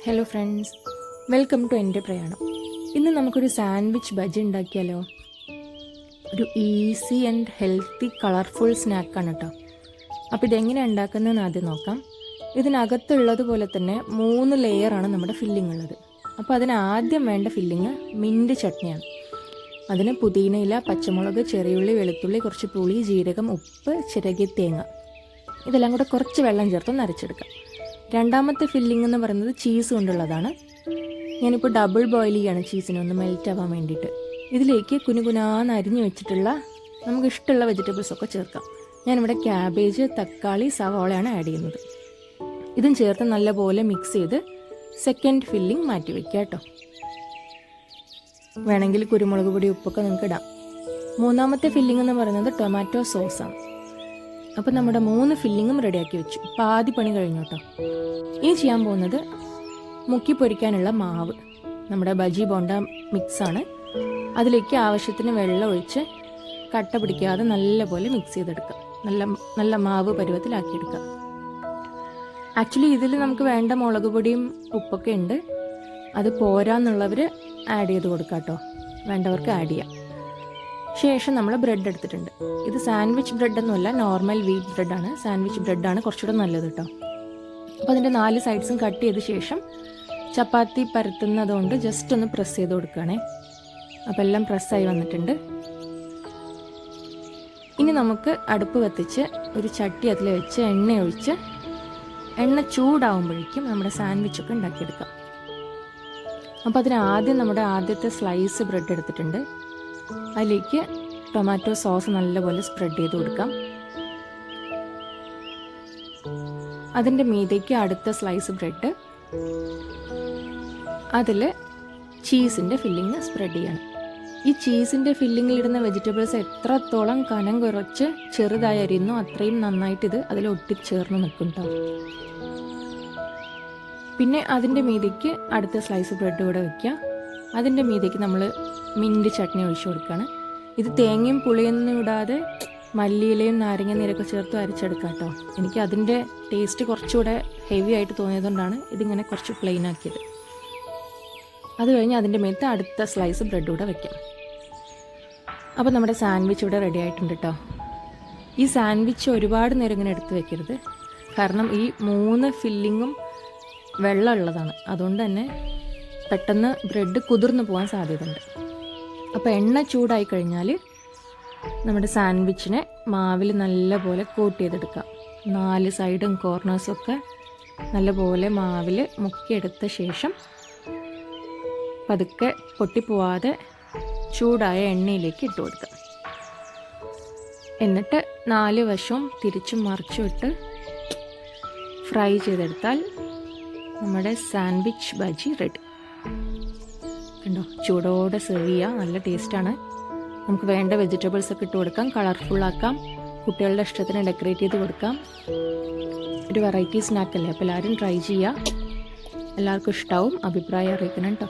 Hello friends, welcome to എൻ്റെ പ്രയാണം. ഇന്ന് നമുക്കൊരു സാൻഡ്വിച്ച് ബജി ഉണ്ടാക്കിയാലോ? ഒരു ഈസി ആൻഡ് ഹെൽത്തി കളർഫുൾ സ്നാക്കാണ് കേട്ടോ. അപ്പോൾ ഇതെങ്ങനെയാണ് ഉണ്ടാക്കുന്നതെന്ന് ആദ്യം നോക്കാം. ഇതിനകത്തുള്ളതുപോലെ തന്നെ 3 ലെയറാണ് നമ്മുടെ ഫില്ലിംഗ് ഉള്ളത്. അപ്പോൾ അതിന് ആദ്യം വേണ്ട ഫില്ലിങ് മിൻറ്റ് ചട്നിയാണ്. അതിന് പുതിനയില, പച്ചമുളക്, ചെറിയുള്ളി, വെളുത്തുള്ളി, കുറച്ച് പുളി, ജീരകം, ഉപ്പ്, ചിരകിയ തേങ്ങ, ഇതെല്ലാം കൂടെ കുറച്ച് വെള്ളം ചേർത്തൊന്ന് അരച്ചെടുക്കാം. രണ്ടാമത്തെ ഫില്ലിംഗ് എന്ന് പറയുന്നത് ചീസ് കൊണ്ടുള്ളതാണ്. ഞാനിപ്പോൾ ഡബിൾ ബോയിൽ ചെയ്യാണ് ചീസിനെ ഒന്ന് മെൽറ്റ് ആവാൻ വേണ്ടിയിട്ട്. ഇതിലേക്ക് കുനുകുനാന്ന് അരിഞ്ഞു വെച്ചിട്ടുള്ള നമുക്ക് ഇഷ്ടമുള്ള വെജിറ്റബിൾസൊക്കെ ചേർക്കാം. ഞാനിവിടെ ക്യാബേജ്, തക്കാളി, സവാളയാണ് ആഡ് ചെയ്യുന്നത്. ഇതും ചേർത്ത് നല്ലപോലെ മിക്സ് ചെയ്ത് സെക്കൻഡ് ഫില്ലിംഗ് മാറ്റി വയ്ക്കുക കേട്ടോ. വേണമെങ്കിൽ കുരുമുളക് പൊടി, ഉപ്പൊക്കെ നിങ്ങൾക്ക് ഇടാം. മൂന്നാമത്തെ ഫില്ലിംഗ് എന്ന് പറയുന്നത് ടൊമാറ്റോ സോസാണ്. അപ്പോൾ നമ്മുടെ 3 ഫില്ലിങ്ങും റെഡിയാക്കി വെച്ചു. പാതി പണി കഴിഞ്ഞു കേട്ടോ. ഇനി ചെയ്യാൻ പോകുന്നത് മുക്കി പൊരിക്കാനുള്ള മാവ്, നമ്മുടെ ബജി ബോണ്ട മിക്സാണ്. അതിലേക്ക് ആവശ്യത്തിന് വെള്ളം ഒഴിച്ച് കട്ട പിടിക്കാതെ നല്ലപോലെ മിക്സ് ചെയ്തെടുക്കുക. നല്ല മാവ് പരുവത്തിലാക്കിയെടുക്കുക. ആക്ച്വലി ഇതിൽ നമുക്ക് വേണ്ട മുളക് പൊടിയും ഉപ്പൊക്കെ ഉണ്ട്. അത് പോരാന്നുള്ളവർ ആഡ് ചെയ്ത് കൊടുക്കാം കേട്ടോ. വേണ്ടവർക്ക് ആഡ് ചെയ്യാം. ശേഷം നമ്മൾ ബ്രെഡ് എടുത്തിട്ടുണ്ട്. ഇത് സാൻഡ്വിച്ച് ബ്രെഡൊന്നുമല്ല, നോർമൽ വീറ്റ് ബ്രെഡാണ്. സാൻഡ്വിച്ച് ബ്രെഡാണ് കുറച്ചുകൂടെ നല്ലത് കേട്ടോ. അപ്പോൾ അതിൻ്റെ 4 സൈഡ്സും കട്ട് ചെയ്ത ശേഷം ചപ്പാത്തി പരത്തുന്നതുകൊണ്ട് ജസ്റ്റ് ഒന്ന് പ്രസ് ചെയ്ത് കൊടുക്കുകയാണേ. അപ്പോൾ എല്ലാം പ്രസ്സായി വന്നിട്ടുണ്ട്. ഇനി നമുക്ക് അടുപ്പ് കത്തിച്ച് ഒരു ചട്ടി അതിൽ വെച്ച് എണ്ണ ഒഴിച്ച് എണ്ണ ചൂടാവുമ്പോഴേക്കും നമ്മുടെ സാൻഡ്വിച്ചൊക്കെ ഉണ്ടാക്കിയെടുക്കാം. അപ്പോൾ അതിന് ആദ്യം നമ്മുടെ ആദ്യത്തെ സ്ലൈസ് ബ്രെഡ് എടുത്തിട്ടുണ്ട്. അതിലേക്ക് ടൊമാറ്റോ സോസ് നല്ലപോലെ സ്പ്രെഡ് ചെയ്ത് കൊടുക്കാം. അതിൻ്റെ മീതേക്ക് അടുത്ത സ്ലൈസ് ബ്രെഡ്, അതിൽ ചീസിൻ്റെ ഫില്ലിങ് സ്പ്രെഡ് ചെയ്യണം. ഈ ചീസിൻ്റെ ഫില്ലിങ്ങിലിടുന്ന വെജിറ്റബിൾസ് എത്രത്തോളം കനം കുറച്ച് ചെറുതായി അരിയുന്നോ അത്രയും നന്നായിട്ട് ഇത് അതിൽ ഒട്ടിച്ചേർന്ന് നിൽക്കും കേട്ടോ. പിന്നെ അതിൻ്റെ മീതേക്ക് അടുത്ത സ്ലൈസ് ബ്രെഡ് കൂടെ വയ്ക്കുക. അതിൻ്റെ മീതേക്ക് നമ്മൾ മിൻറ്റ് ചട്നി ഒഴിച്ചു കൊടുക്കുകയാണ്. ഇത് തേങ്ങയും പുളിയൊന്നും ഇടാതെ മല്ലിയിലയും നാരങ്ങ നീരൊക്കെ ചേർത്ത് അരച്ചെടുക്കാം കേട്ടോ. എനിക്ക് അതിൻ്റെ ടേസ്റ്റ് കുറച്ചുകൂടെ ഹെവി ആയിട്ട് തോന്നിയതുകൊണ്ടാണ് ഇതിങ്ങനെ കുറച്ച് പ്ലെയിൻ ആക്കിയത്. അത് കഴിഞ്ഞ് അതിൻ്റെ മേത്ത് അടുത്ത സ്ലൈസ് ബ്രെഡ് കൂടെ വയ്ക്കാം. അപ്പോൾ നമ്മുടെ സാൻഡ്വിച്ച് ഇവിടെ റെഡി ആയിട്ടുണ്ട് കേട്ടോ. ഈ സാൻഡ്വിച്ച് ഒരുപാട് നേരം ഇങ്ങനെ എടുത്ത് വെക്കരുത്, കാരണം ഈ 3 ഫില്ലിങ്ങും വെള്ളമുള്ളതാണ്. അതുകൊണ്ട് തന്നെ പെട്ടെന്ന് ബ്രെഡ് കുതിർന്നു പോകാൻ സാധ്യതയുണ്ട്. അപ്പോൾ എണ്ണ ചൂടായി കഴിഞ്ഞാൽ നമ്മുടെ സാൻഡ്വിച്ചിനെ മാവിൽ നല്ലപോലെ കോട്ട് ചെയ്തെടുക്കാം. 4 സൈഡും കോർണേഴ്സൊക്കെ നല്ലപോലെ മാവിൽ മുക്കിയെടുത്ത ശേഷം പതുക്കെ പൊട്ടിപ്പോവാതെ ചൂടായ എണ്ണയിലേക്ക് ഇട്ട് കൊടുക്കാം. എന്നിട്ട് 4 വശവും തിരിച്ചും മറിച്ചും ഇട്ട് ഫ്രൈ ചെയ്തെടുത്താൽ നമ്മുടെ സാൻഡ്വിച്ച് ബജി റെഡി. കണ്ടോ, ചൂടോടെ സെർവ് ചെയ്യുക. നല്ല ടേസ്റ്റാണ്. നമുക്ക് വേണ്ട വെജിറ്റബിൾസ് ഒക്കെ ഇട്ട് കൊടുക്കാം, കളർഫുള്ളാക്കാം, കുട്ടികളുടെ ഇഷ്ടത്തിന് ഡെക്കറേറ്റ് ചെയ്ത് കൊടുക്കാം. ഒരു വെറൈറ്റി സ്നാക്കല്ലേ. അപ്പോൾ എല്ലാവരും ട്രൈ ചെയ്യുക. എല്ലാവർക്കും ഇഷ്ടമാവും. അഭിപ്രായം അറിയിക്കണം കേട്ടോ.